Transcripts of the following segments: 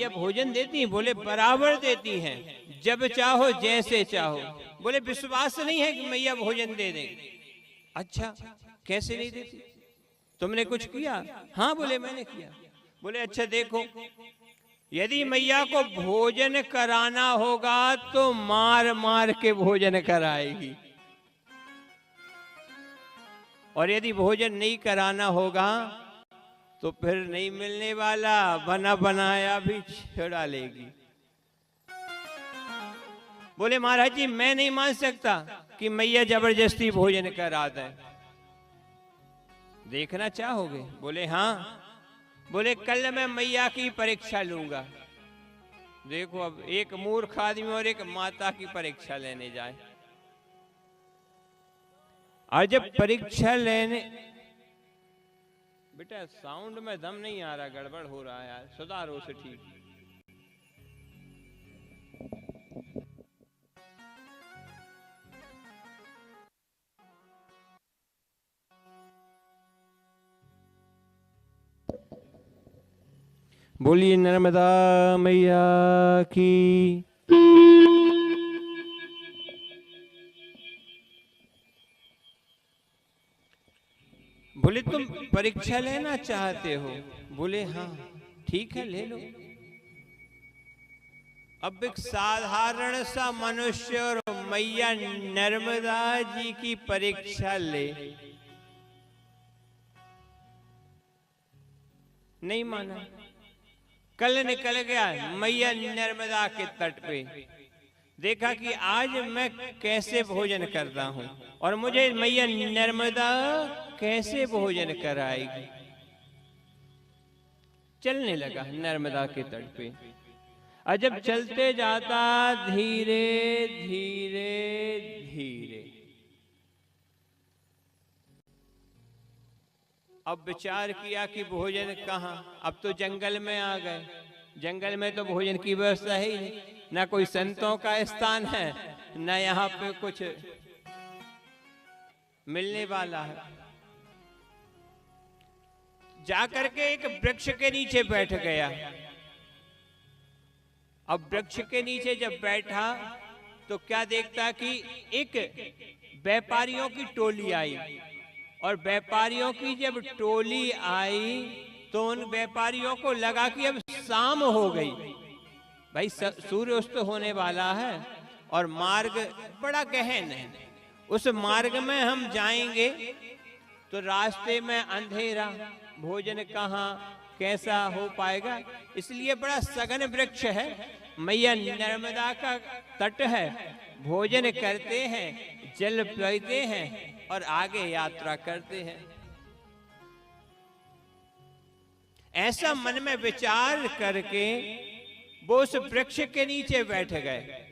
मैया भोजन देती हैं? बोले बराबर देती हैं, जब चाहो जैसे चाहो। बोले विश्वास नहीं है कि मैया भोजन दे देंगे। अच्छा, कैसे नहीं देती? तुमने कुछ किया? हाँ, बोले मैंने किया। बोले अच्छा देखो, यदि मैया को भोजन कराना होगा तो मार मार के भोजन कराएगी, और यदि भोजन नहीं कराना होगा तो फिर नहीं मिलने वाला, बना बनाया भी छुड़ा लेगी। बोले महाराज जी मैं नहीं मान सकता कि मैया जबरदस्ती भोजन करा दे, देखना चाहोगे? बोले हाँ। बोले कल मैं मैया की परीक्षा लूंगा। देखो, अब एक मूर्ख आदमी और एक माता की परीक्षा लेने जाए, और जब परीक्षा लेने, बेटा साउंड में दम नहीं आ रहा, गड़बड़ हो रहा है यार, सुधारो उसे। ठीक, बोलिए नर्मदा मैया की। बोले तुम परीक्षा लेना चाहते हो? बोले हाँ, ठीक है ले लो। अब एक साधारण सा मनुष्य और मैया नर्मदा जी की परीक्षा ले, नहीं माना। कल निकल गया मैया नर्मदा के तट पे, देखा कि आज मैं कैसे भोजन करता हूं और मुझे मैया नर्मदा कैसे भोजन कराएगी। चलने लगा नर्मदा के तट पे, और जब चलते जाता धीरे धीरे धीरे, अब विचार किया कि भोजन कहाँ, अब तो जंगल में आ गए। जंगल में तो भोजन की व्यवस्था है ही नहीं, ना कोई संतों का स्थान है, ना यहाँ पे कुछ मिलने वाला है। जाकर के एक वृक्ष के नीचे बैठ गया। अब वृक्ष के नीचे जब बैठा तो क्या देखता कि एक व्यापारियों की टोली आई, और व्यापारियों की जब टोली आई तो उन व्यापारियों को लगा कि अब शाम हो गई, भाई सूर्यास्त होने वाला है और मार्ग बड़ा गहन है, उस मार्ग में हम जाएंगे तो रास्ते में अंधेरा, भोजन कहाँ कैसा हो पाएगा। इसलिए बड़ा सघन वृक्ष है, मैया नर्मदा का तट है, भोजन करते हैं, जल पीते हैं और आगे यात्रा करते हैं। ऐसा मन में विचार करके वो उस वृक्ष के नीचे बैठ गए।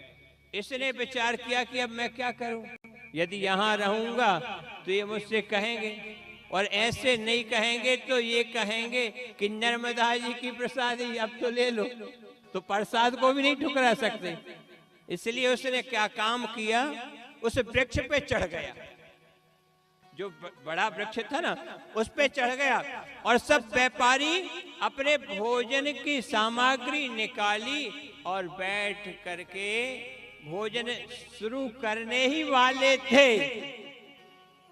इसने विचार किया कि अब मैं क्या करूं, यदि यहां रहूंगा तो ये मुझसे कहेंगे, और ऐसे नहीं कहेंगे तो ये कहेंगे कि नर्मदा जी की प्रसादी अब तो ले लो, तो प्रसाद को भी नहीं ठुकरा सकते। इसलिए उसने क्या काम किया, उस वृक्ष पे चढ़ गया, जो बड़ा वृक्ष था ना उस पे चढ़ गया, और सब व्यापारी अपने भोजन की सामग्री निकाली और बैठ करके भोजन शुरू करने ही वाले थे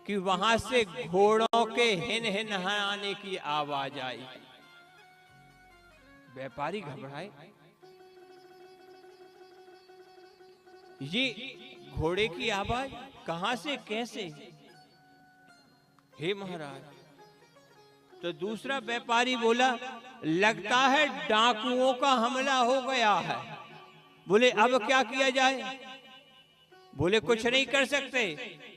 कि वहां से घोड़ों के हिन हिन आने की आवाज आई। व्यापारी घबराए, ये घोड़े की आवाज कहां से कैसे, हे महाराज। तो दूसरा व्यापारी बोला, लगता है डाकुओं का हमला हो गया है। बोले अब क्या किया जाए? बोले कुछ नहीं कर सकते,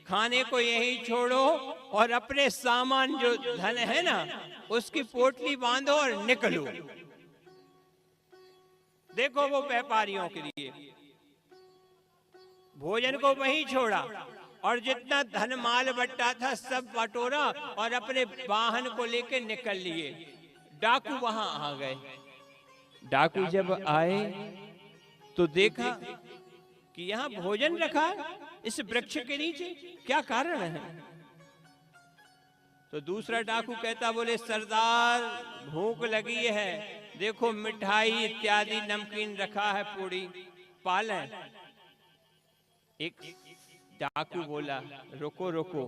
खाने को यही छोड़ो और अपने सामान जो धन है ना उसकी पोटली बांधो और निकलो। देखो वो व्यापारियों के लिए भोजन को वहीं छोड़ा और जितना धन माल बट्टा था सब बटोरा और अपने वाहन को लेकर निकल लिए। डाकू वहां आ गए। डाकू जब आए तो देखा कि यहाँ भोजन रखा इस वृक्ष के नीचे, क्या कारण है? तो दूसरा डाकू कहता, बोले सरदार भूख लगी है, देखो मिठाई इत्यादि नमकीन रखा है, पूरी पालें। एक डाकू बोला, रुको रुको,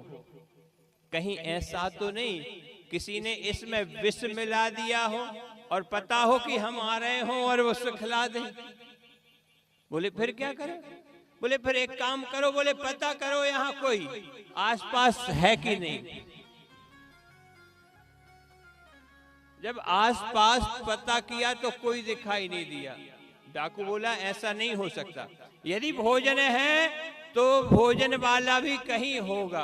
कहीं ऐसा तो नहीं किसी ने इसमें विष मिला दिया हो और पता हो कि हम आ रहे हो और वो खिला दे। बोले फिर क्या करें? बोले फिर एक काम करो, बोले पता करो यहाँ कोई आसपास है कि नहीं। जब आसपास पता किया तो कोई दिखाई नहीं दिया। डाकू बोला ऐसा नहीं हो सकता, यदि भोजन है तो भोजन वाला भी कहीं होगा।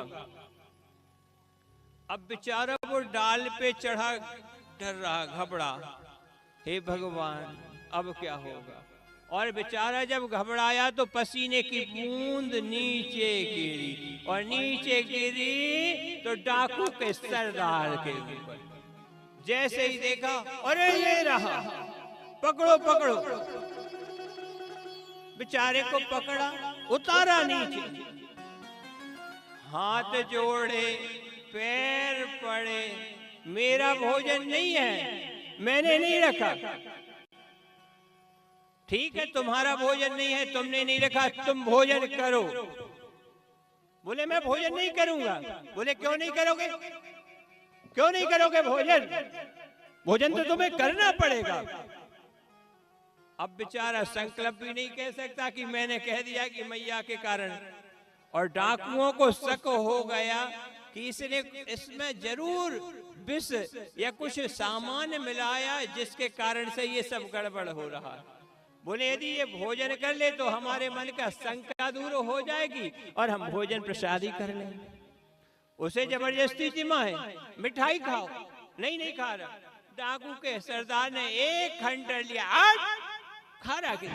अब बेचारा वो डाल पे चढ़ा, डर रहा, घबरा, हे भगवान अब क्या होगा। और बेचारा जब घबराया तो पसीने की बूंद नीचे गिरी, और नीचे गिरी तो डाकू के सरदार के ऊपर। जैसे ही देखा, अरे ये रहा, पकड़ो पकड़ो। बेचारे को पकड़ा, उतारा नीचे, हाथ जोड़े, पैर पड़े, मेरा भोजन नहीं है, मैंने नहीं रखा। ठीक है तुम्हारा भोजन नहीं है, तुमने नहीं रखा, तुम भोजन करो। बोले मैं भोजन नहीं करूंगा। बोले क्यों नहीं करोगे? क्यों नहीं करोगे भोजन? भोजन तो तुम्हें करना पड़ेगा। अब बेचारा संकल्प भी नहीं कह सकता कि मैंने कह दिया कि मैया के कारण। और डाकुओं को शक हो गया कि इसने इसमें जरूर विष या कुछ सामान मिलाया जिसके कारण से ये सब गड़बड़ हो रहा है। बोले यदि ये भोजन कर ले तो हमारे मन का शंका दूर हो जाएगी और हम भोजन प्रसादी कर लेंगे। उसे जबरदस्ती जिमाए, मिठाई खाओ, नहीं खा रहा। डाकू के सरदार ने एक खंडर लिया, खा रहा कि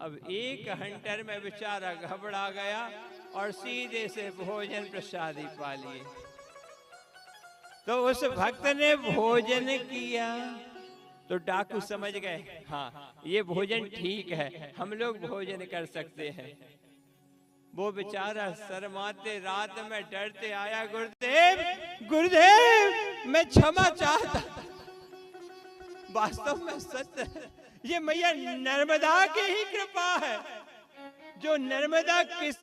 अब एक हंटर में बेचारा घबरा गया और सीधे से भोजन प्रसादी पा लिए। तो उस भक्त ने भोजन किया तो डाकू समझ गए, हाँ ये भोजन ठीक है, हम लोग भोजन कर सकते हैं। वो बेचारा शर्माते रात में डरते आया, गुरुदेव गुरुदेव मैं क्षमा चाहता। वास्तव में सत्य ये मैया नर्मदा की ही कृपा है। जो नर्मदा किस